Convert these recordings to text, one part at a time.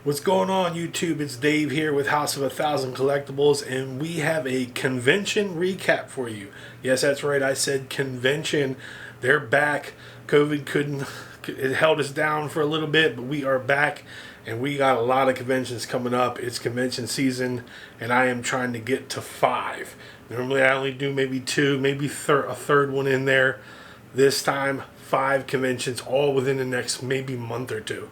What's going on, YouTube? It's Dave here with House of 1,000 Collectibles, and we have a convention recap for you. Yes, that's right, I said convention. They're back. It held us down for a little bit, but we are back, and we got a lot of conventions coming up. It's convention season, and I am trying to get to 5. Normally, I only do maybe 2, maybe a third one in there. This time, 5 conventions, all within the next maybe month or two.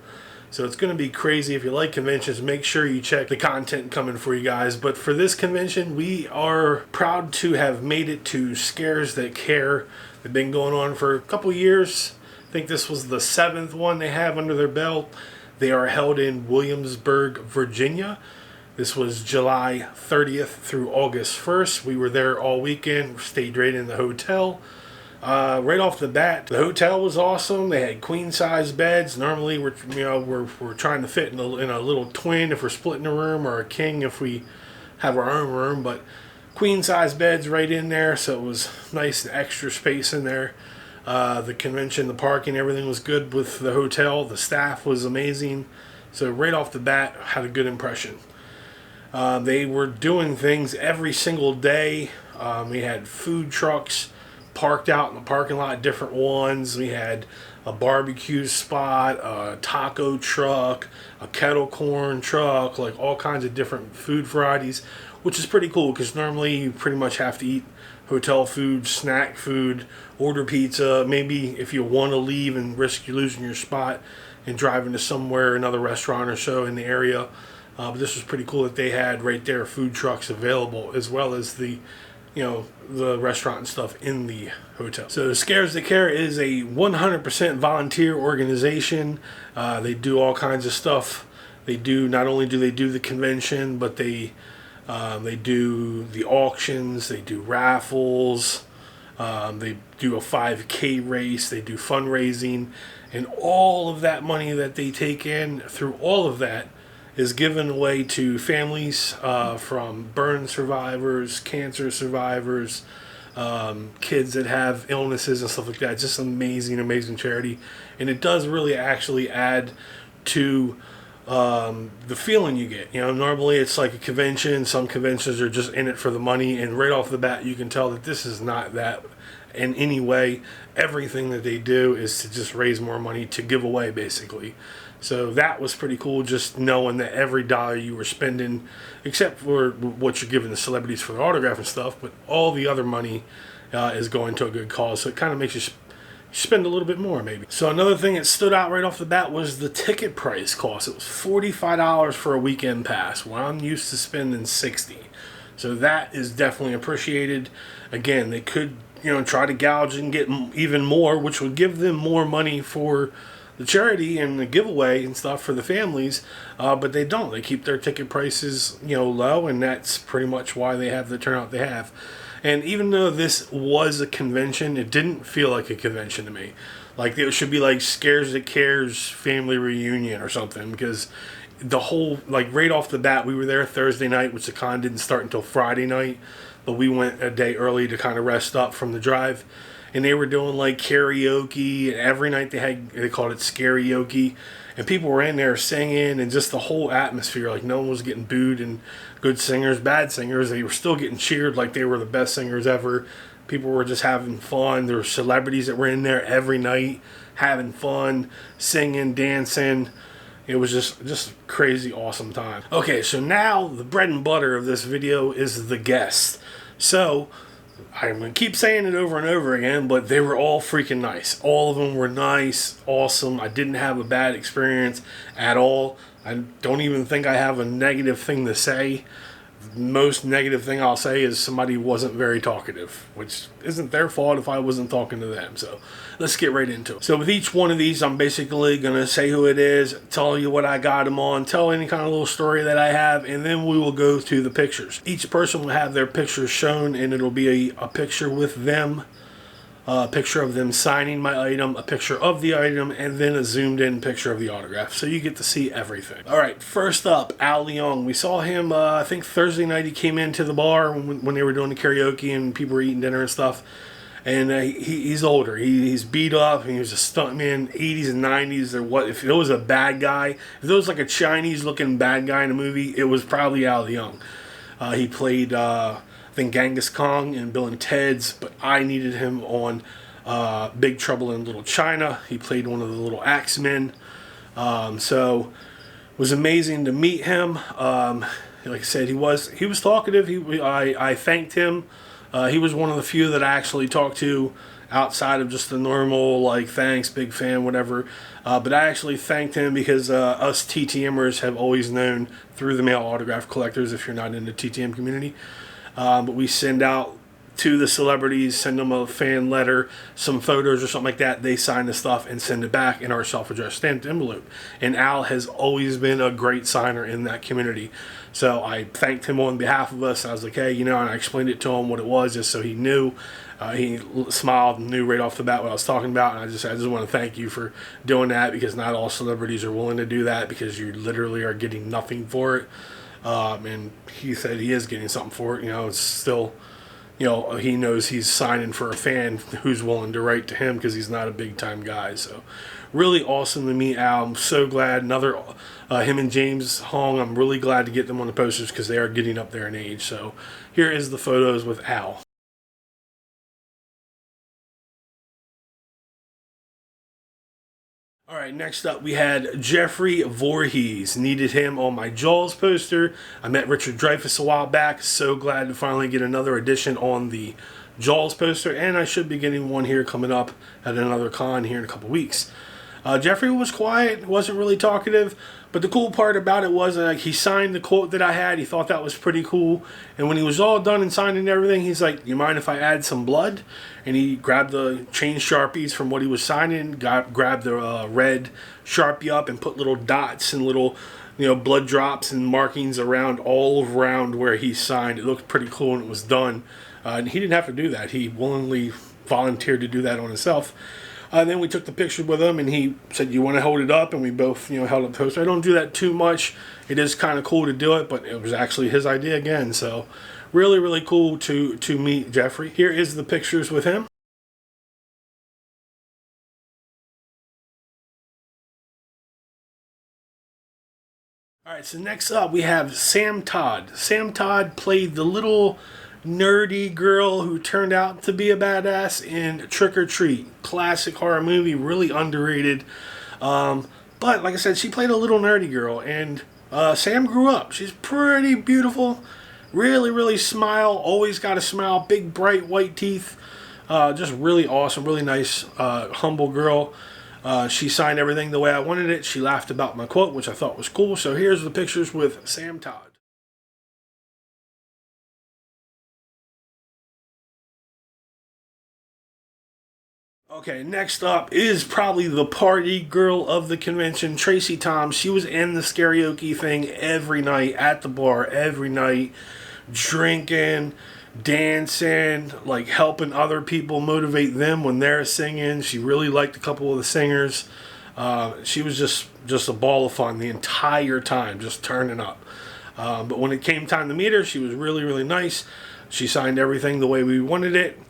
So it's going to be crazy. If you like conventions, make sure you check the content coming for you guys. But for this convention, we are proud to have made it to Scares That Care. They've been going on for a couple years. I think this was the 7th one they have under their belt. They are held in Williamsburg, Virginia. This was July 30th through August 1st. We were there all weekend, stayed right in the hotel. Right off the bat, the hotel was awesome. They had queen size beds. Normally, we're trying to fit in a little twin if we're splitting a room, or a king if we have our own room. But queen size beds right in there, so it was nice and extra space in there. The convention, the parking, everything was good with the hotel. The staff was amazing. So right off the bat, had a good impression. They were doing things every single day. We had food trucks parked out in the parking lot, different ones. We had a barbecue spot, a taco truck, a kettle corn truck, like all kinds of different food varieties, which is pretty cool because normally you pretty much have to eat hotel food, snack food, order pizza. Maybe if you want to leave and risk you losing your spot and driving to somewhere, another restaurant or so in the area. But this was pretty cool that they had right there food trucks available, as well as the restaurant and stuff in the hotel. So Scares That Care is a 100% volunteer organization. They do all kinds of stuff. Not only do they do the convention, but they do the auctions, they do raffles, they do a 5K race, they do fundraising, and all of that money that they take in through all of that is given away to families from burn survivors, cancer survivors, kids that have illnesses and stuff like that. It's just amazing, amazing charity. And it does really actually add to the feeling you get. Normally it's like a convention. Some conventions are just in it for the money. And right off the bat, you can tell that this is not that in any way. Everything that they do is to just raise more money to give away, basically. So that was pretty cool, just knowing that every dollar you were spending, except for what you're giving the celebrities for the autograph and stuff, but all the other money is going to a good cause. So it kind of makes you spend a little bit more, maybe. So another thing that stood out right off the bat was the ticket price cost. It was $45 for a weekend pass, while I'm used to spending $60. So that is definitely appreciated. Again, they could try to gouge and get even more, which would give them more money for the charity and the giveaway and stuff for the families, but they don't. They keep their ticket prices low, and that's pretty much why they have the turnout they have. And even though this was a convention, it didn't feel like a convention to me. Like it should be like Scares That Cares family reunion or something, because the whole, like right off the bat, we were there Thursday night, which the con didn't start until Friday night, but we went a day early to kind of rest up from the drive. And they were doing like karaoke, and every night they called it Scarioke, and people were in there singing, and just the whole atmosphere, like no one was getting booed, and good singers, bad singers, they were still getting cheered like they were the best singers ever. People were just having fun. There were celebrities that were in there every night having fun, singing, dancing. It was just crazy awesome time. Okay, so now the bread and butter of this video is the guests. So I'm going to keep saying it over and over again, but they were all freaking nice. All of them were nice, awesome. I didn't have a bad experience at all. I don't even think I have a negative thing to say. The most negative thing I'll say is somebody wasn't very talkative, which isn't their fault if I wasn't talking to them. So let's get right into it. So with each one of these, I'm basically going to say who it is, tell you what I got them on, tell any kind of little story that I have, and then we will go through the pictures. Each person will have their pictures shown, and it'll be a picture with them, a picture of them signing my item, a picture of the item, and then a zoomed in picture of the autograph. So you get to see everything. All right, first up, Al Leong. We saw him, I think Thursday night he came into the bar when they were doing the karaoke and people were eating dinner and stuff. and he's older. He's beat up, and he was a stuntman, 80s and 90s. Or what? If it was a bad guy, if there was like a Chinese-looking bad guy in a movie, it was probably Al Young. He played, I think, Genghis Khan in Bill and Ted's, but I needed him on Big Trouble in Little China. He played one of the little Axemen. So it was amazing to meet him. Like I said, he was talkative. I thanked him. He was one of the few that I actually talked to outside of just the normal, like, thanks, big fan, whatever. But I actually thanked him because us TTMers have always known through the mail autograph collectors, if you're not in the TTM community. But we send out to the celebrities, send them a fan letter, some photos or something like that. They sign the stuff and send it back in our self-addressed stamped envelope. And Al has always been a great signer in that community. So I thanked him on behalf of us. I was like, hey, and I explained it to him what it was just so he knew. He smiled and knew right off the bat what I was talking about. And I just want to thank you for doing that, because not all celebrities are willing to do that, because you literally are getting nothing for it. And he said he is getting something for it. It's still... he knows he's signing for a fan who's willing to write to him, because he's not a big-time guy. So really awesome to meet Al. I'm so glad. Him and James Hong, I'm really glad to get them on the posters, because they are getting up there in age. So here is the photos with Al. All right, next up we had Jeffrey Voorhees. Needed him on my Jaws poster. I met Richard Dreyfuss a while back. So glad to finally get another edition on the Jaws poster, and I should be getting one here coming up at another con here in a couple weeks. Jeffrey was quiet, wasn't really talkative, but the cool part about it was he signed the quote that I had. He thought that was pretty cool, and when he was all done and signed and everything, he's like, you mind if I add some blood? And he grabbed the chain Sharpies from what he was signing, grabbed the red Sharpie up and put little dots and little blood drops and markings all around where he signed. It looked pretty cool when it was done, and he didn't have to do that. He willingly volunteered to do that on himself. Then we took the picture with him, and he said, you want to hold it up? And we both, held up the poster. I don't do that too much. It is kind of cool to do it, but it was actually his idea again. So really, really cool to meet Jeffrey. Here is the pictures with him. All right, so next up we have Sam Todd. Sam Todd played the little nerdy girl who turned out to be a badass in Trick or Treat. Classic horror movie, really underrated. But like I said, she played a little nerdy girl, and Sam grew up. She's pretty beautiful. Really, really smile. Always got a smile. Big, bright, white teeth. Just really awesome. Really nice, humble girl. She signed everything the way I wanted it. She laughed about my quote, which I thought was cool. So here's the pictures with Sam Todd. Okay, next up is probably the party girl of the convention, Tracy Thoms. She was in the karaoke thing every night at the bar, every night, drinking, dancing, like helping other people, motivate them when they're singing. She really liked a couple of the singers. She was just a ball of fun the entire time, just turning up. But when it came time to meet her, she was really, really nice. She signed everything the way we wanted it.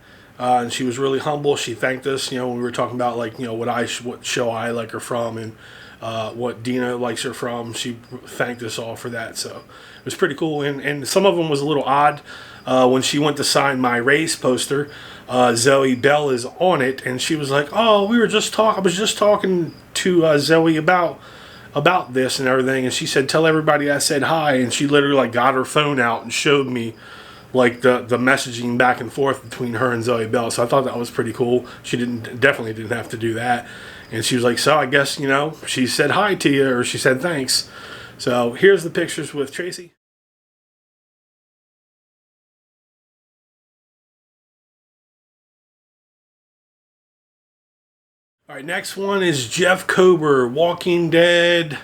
And she was really humble. She thanked us, when we were talking about what show I like her from, and what Dina likes her from. She thanked us all for that. So it was pretty cool. And some of them was a little odd. When she went to sign my race poster, Zoe Bell is on it, and she was like, "Oh, I was just talking to Zoe about this and everything," and she said, "Tell everybody I said hi," and she literally got her phone out and showed me the messaging back and forth between her and Zoe Bell. So I thought that was pretty cool. She definitely didn't have to do that. And she was like, so I guess, she said hi to you, or she said thanks. So here's the pictures with Tracy. All right, next one is Jeff Kober, Walking Dead,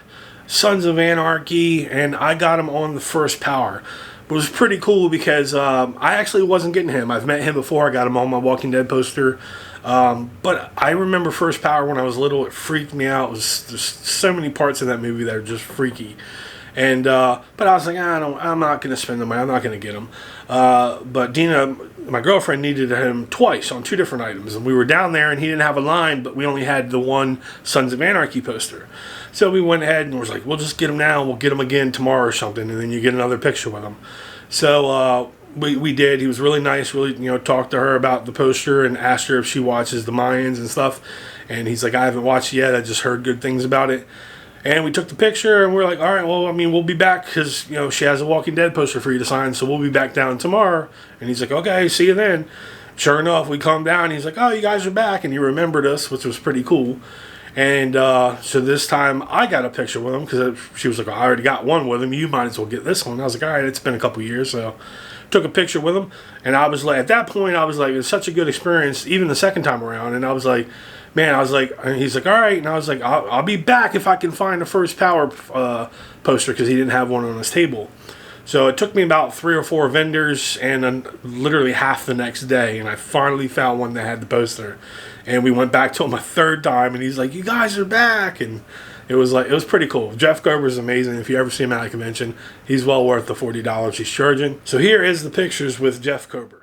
Sons of Anarchy, and I got him on the first power. It was pretty cool because I actually wasn't getting him. I've met him before. I got him on my Walking Dead poster. But I remember First Power when I was little. It freaked me out. There's so many parts of that movie that are just freaky. And but I was like, I'm not going to spend the money. I'm not going to get him. But Dina, my girlfriend, needed him twice on two different items, and we were down there, and he didn't have a line, but we only had the one Sons of Anarchy poster. So we went ahead and was like, we'll just get him now. We'll get him again tomorrow or something, and then you get another picture with him. So we did. He was really nice. Really, talked to her about the poster and asked her if she watches the Mayans and stuff. And he's like, I haven't watched it yet. I just heard good things about it. And we took the picture, and we're like, all right, well, I mean, we'll be back because, she has a Walking Dead poster for you to sign, so we'll be back down tomorrow. And he's like, okay, see you then. Sure enough, we come down, and he's like, oh, you guys are back, and he remembered us, which was pretty cool. And so this time, I got a picture with him because she was like, I already got one with him. You might as well get this one. I was like, all right, it's been a couple years, so took a picture with him. And I was like, at that point, I was like, it's such a good experience, even the second time around. And I was like, man, and he's like, all right. And I was like, I'll be back if I can find the first Power poster because he didn't have one on his table. So it took me about 3 or 4 vendors and literally half the next day. And I finally found one that had the poster. And we went back to him a third time. And he's like, you guys are back. And it was pretty cool. Jeff Kober's amazing. If you ever see him at a convention, he's well worth the $40 he's charging. So here is the pictures with Jeff Kober.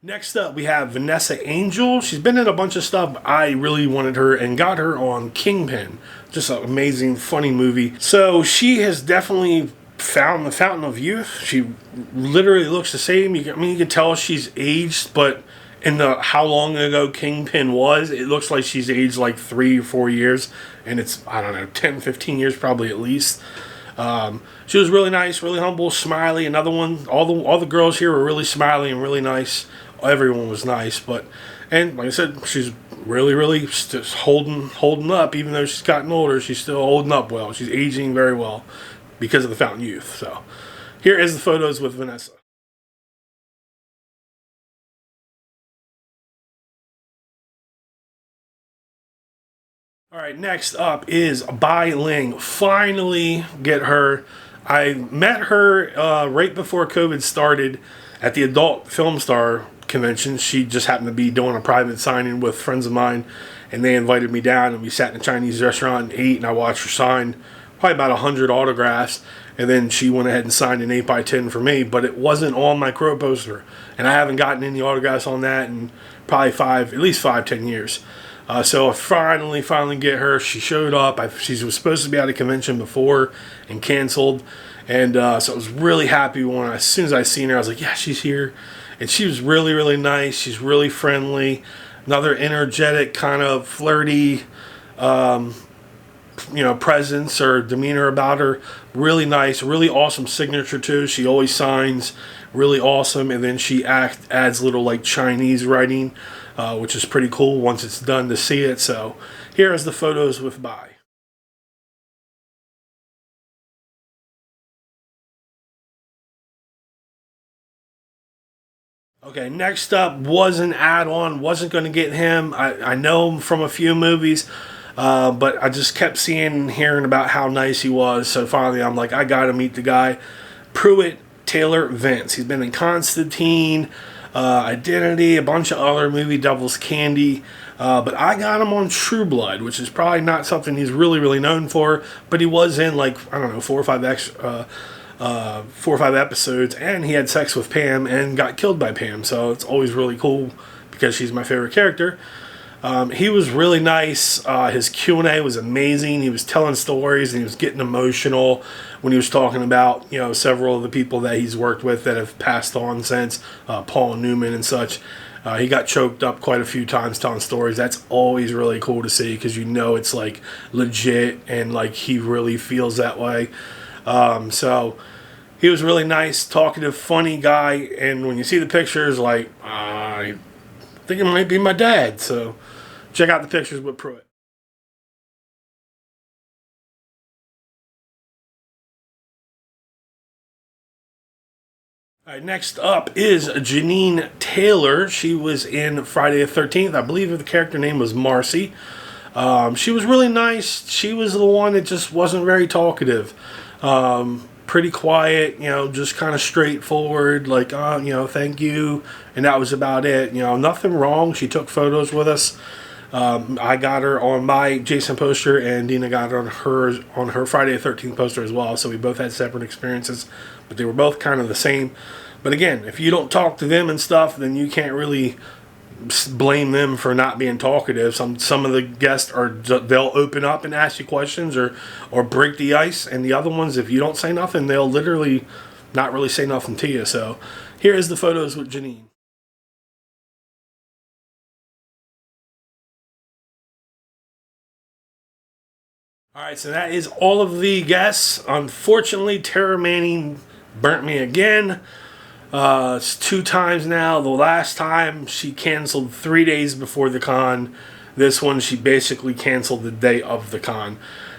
Next up, we have Vanessa Angel. She's been in a bunch of stuff. I really wanted her and got her on Kingpin. Just an amazing, funny movie. So she has definitely found the fountain of youth. She literally looks the same. You can tell she's aged, but in the how long ago Kingpin was, it looks like she's aged like 3 or 4 years. And it's, I don't know, 10, 15 years probably at least. She was really nice, really humble, smiley. Another one, all the girls here were really smiley and really nice. Everyone was nice, and like I said, she's really just holding up. Even though she's gotten older, she's still holding up well. She's aging very well because of the fountain youth. So here is the photos with Vanessa. All right, next up is Bai Ling. Finally get her. I met her right before COVID started at the Adult Film Star convention. She just happened to be doing a private signing with friends of mine, and they invited me down, and we sat in a Chinese restaurant and ate, and I watched her sign probably about 100 autographs, and then she went ahead and signed an 8x10 for me, but it wasn't on my Crow poster, and I haven't gotten any autographs on that in probably at least 5-10 years. So I finally get her. She showed up. She was supposed to be at a convention before and canceled, and so I was really happy as soon as I seen her. I was like, yeah, she's here. And she was really nice. She's really friendly. Another energetic, kind of flirty, presence or demeanor about her. Really nice, really awesome signature too. She always signs really awesome, and then she adds little like Chinese writing, which is pretty cool once it's done to see it. So here is the photos with Bai. Okay, next up was an add-on. Wasn't going to get him. I know him from a few movies, but I just kept seeing and hearing about how nice he was. So finally, I'm like, I got to meet the guy. Pruitt Taylor Vince. He's been in Constantine, Identity, a bunch of other movie, Devil's Candy. But I got him on True Blood, which is probably not something he's really known for. But he was in like, I don't know, 4 or 5 episodes, and he had sex with Pam and got killed by Pam. So it's always really cool because she's my favorite character. He was really nice. His Q&A was amazing. He was telling stories and he was getting emotional when he was talking about several of the people that he's worked with that have passed on since, Paul Newman and such. He got choked up quite a few times telling stories. That's always really cool to see because it's like legit and like he really feels that way. So he was really nice, talkative, funny guy, and when you see the pictures, like, I think it might be my dad. So check out the pictures with Pruitt. All right, next up is Janine Taylor. She was in Friday the 13th. I believe the character name was Marcy. She was really nice. She was the one that just wasn't very talkative. pretty quiet, you know, just kind of straightforward, like, you know, thank you, and that was about it. You know, nothing wrong. She took photos with us. I got her on my Jason poster, and Dina got her on her Friday the 13th poster as well. So we both had separate experiences, but they were both kind of the same. But again, if you don't talk to them and stuff, then you can't really blame them for not being talkative. Some of the guests they'll open up and ask you questions or break the ice, and the other ones, if you don't say nothing, they'll literally not really say nothing to you. So here is the photos with Janine. All right, so that is all of the guests. Unfortunately, Tara Manning burnt me again. It's 2 times now. The last time she canceled 3 days before the con. This one she basically canceled the day of the con.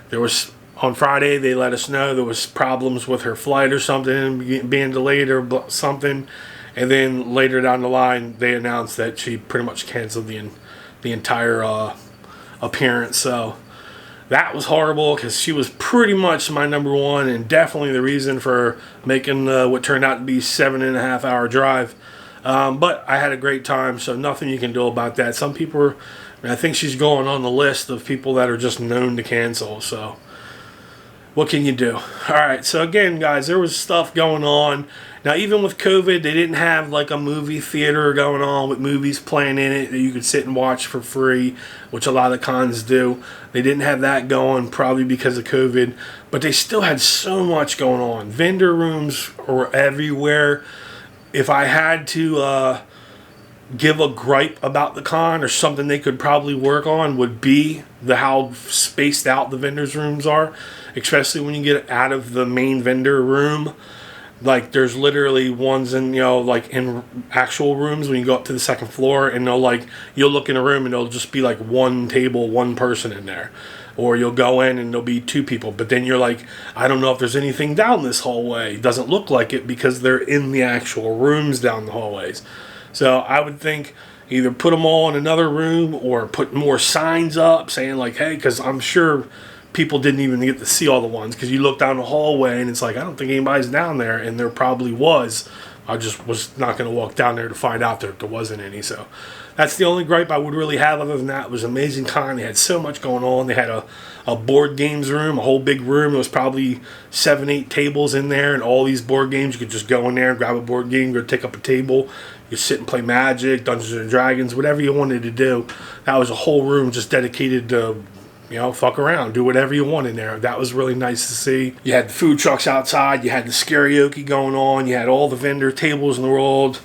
There was on Friday they let us know there was problems with her flight or something being delayed or something, and then later down the line they announced that she pretty much canceled the entire appearance. So that was horrible because she was pretty much my number one and definitely the reason for making what turned out to be 7.5 hour drive. But I had a great time, so nothing you can do about that. Some people I think she's going on the list of people that are just known to cancel. So what can you do? All right, so again, guys, there was stuff going on. Now, even with COVID, they didn't have like a movie theater going on with movies playing in it that you could sit and watch for free, which a lot of cons do. They didn't have that going, probably because of COVID, but they still had so much going on. Vendor rooms were everywhere. If I had to give a gripe about the con or something they could probably work on, would be how spaced out the vendors rooms are, especially when you get out of the main vendor room. Like, there's literally ones in, you know, like in actual rooms when you go up to the second floor, and you'll look in a room and there'll just be like one table, one person in there. Or you'll go in and there'll be 2 people, but then you're like, I don't know if there's anything down this hallway. It doesn't look like it because they're in the actual rooms down the hallways. So I would think either put them all in another room or put more signs up saying like, hey, because I'm sure people didn't even get to see all the ones, because you look down the hallway and it's like, I don't think anybody's down there, and there probably was. I just was not going to walk down there to find out that there wasn't any. So that's the only gripe I would really have. Other than that, it was an amazing con. They had so much going on. They had a board games room, a whole big room. There was probably 7, 8 tables in there, and all these board games. You could just go in there and grab a board game, go take up a table. You sit and play Magic, Dungeons and Dragons, whatever you wanted to do. That was a whole room just dedicated to, you know, fuck around, do whatever you want in there. That was really nice to see. You had the food trucks outside, you had the karaoke going on, you had all the vendor tables in the world.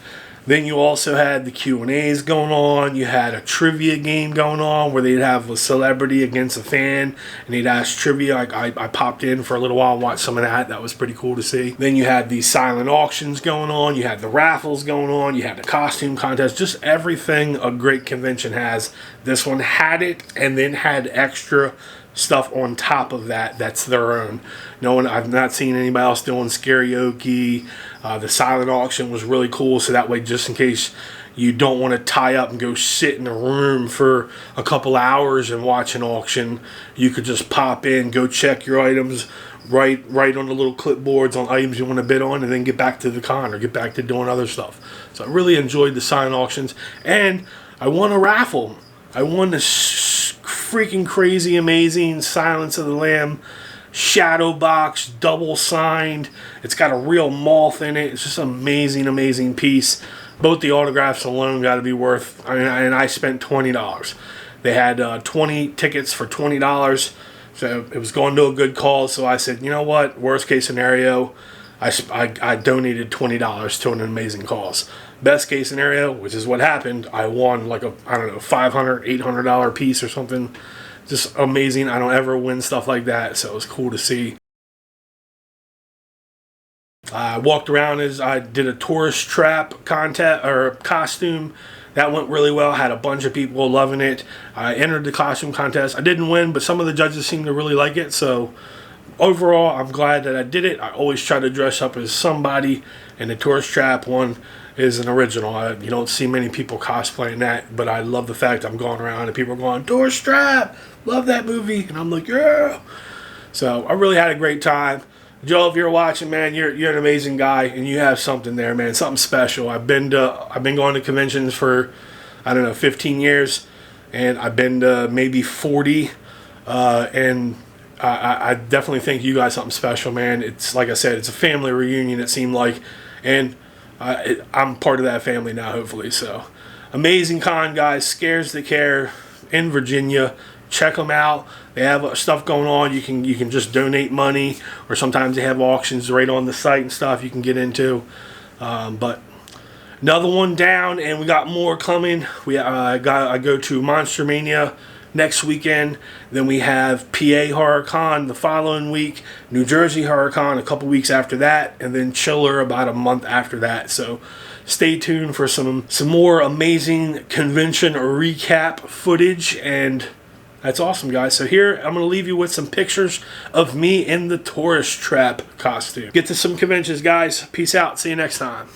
Then you also had the Q&As going on. You had a trivia game going on where they'd have a celebrity against a fan, and they'd ask trivia. I popped in for a little while and watched some of that. That was pretty cool to see. Then you had the silent auctions going on. You had the raffles going on. You had the costume contest. Just everything a great convention has. This one had it, and then had extra stuff on top of that that's their own. I've not seen anybody else doing karaoke. The silent auction was really cool, so that way, just in case you don't want to tie up and go sit in a room for a couple hours and watch an auction, you could just pop in, go check your items, write on the little clipboards on items you want to bid on, and then get back to the con or get back to doing other stuff. So I really enjoyed the silent auctions, and I won a raffle. I won this freaking crazy amazing Silence of the Lamb shadow box, double signed. It's got a real moth in it. It's just an amazing piece. Both the autographs alone got to be worth, and I spent $20. They had 20 tickets for $20, so it was going to a good cause. So I said, you know what, worst case scenario, I donated $20 to an amazing cause. Best case scenario, which is what happened, I won like a, I don't know, $500, $800 piece or something. Just amazing. I don't ever win stuff like that, so it was cool to see. I walked around as I did a tourist trap contest or costume. That went really well. Had a bunch of people loving it. I entered the costume contest. I didn't win, but some of the judges seemed to really like it, so overall, I'm glad that I did it. I always try to dress up as somebody, and the tourist trap one is an original. You don't see many people cosplaying that, but I love the fact I'm going around and people are going, tourist trap, love that movie, and I'm like, yeah. So I really had a great time. Joe, if you're watching, man, you're an amazing guy, and you have something there, man, something special. I've been going to conventions for, I don't know, 15 years, and I've been to maybe 40, and I definitely think you got something special, man. It's like I said, it's a family reunion. It seemed like, and I'm part of that family now, hopefully. So, amazing con, guys. Scares to Care in Virginia. Check them out. They have stuff going on. You can just donate money, or sometimes they have auctions right on the site and stuff you can get into. But another one down, and we got more coming. I go to Monster Mania next weekend. Then we have PA Horror Con the following week, New Jersey Horror Con a couple weeks after that, and then Chiller about a month after that. So stay tuned for some more amazing convention recap footage, and that's awesome, guys. So here, I'm going to leave you with some pictures of me in the tourist trap costume. Get to some conventions, guys. Peace out. See you next time.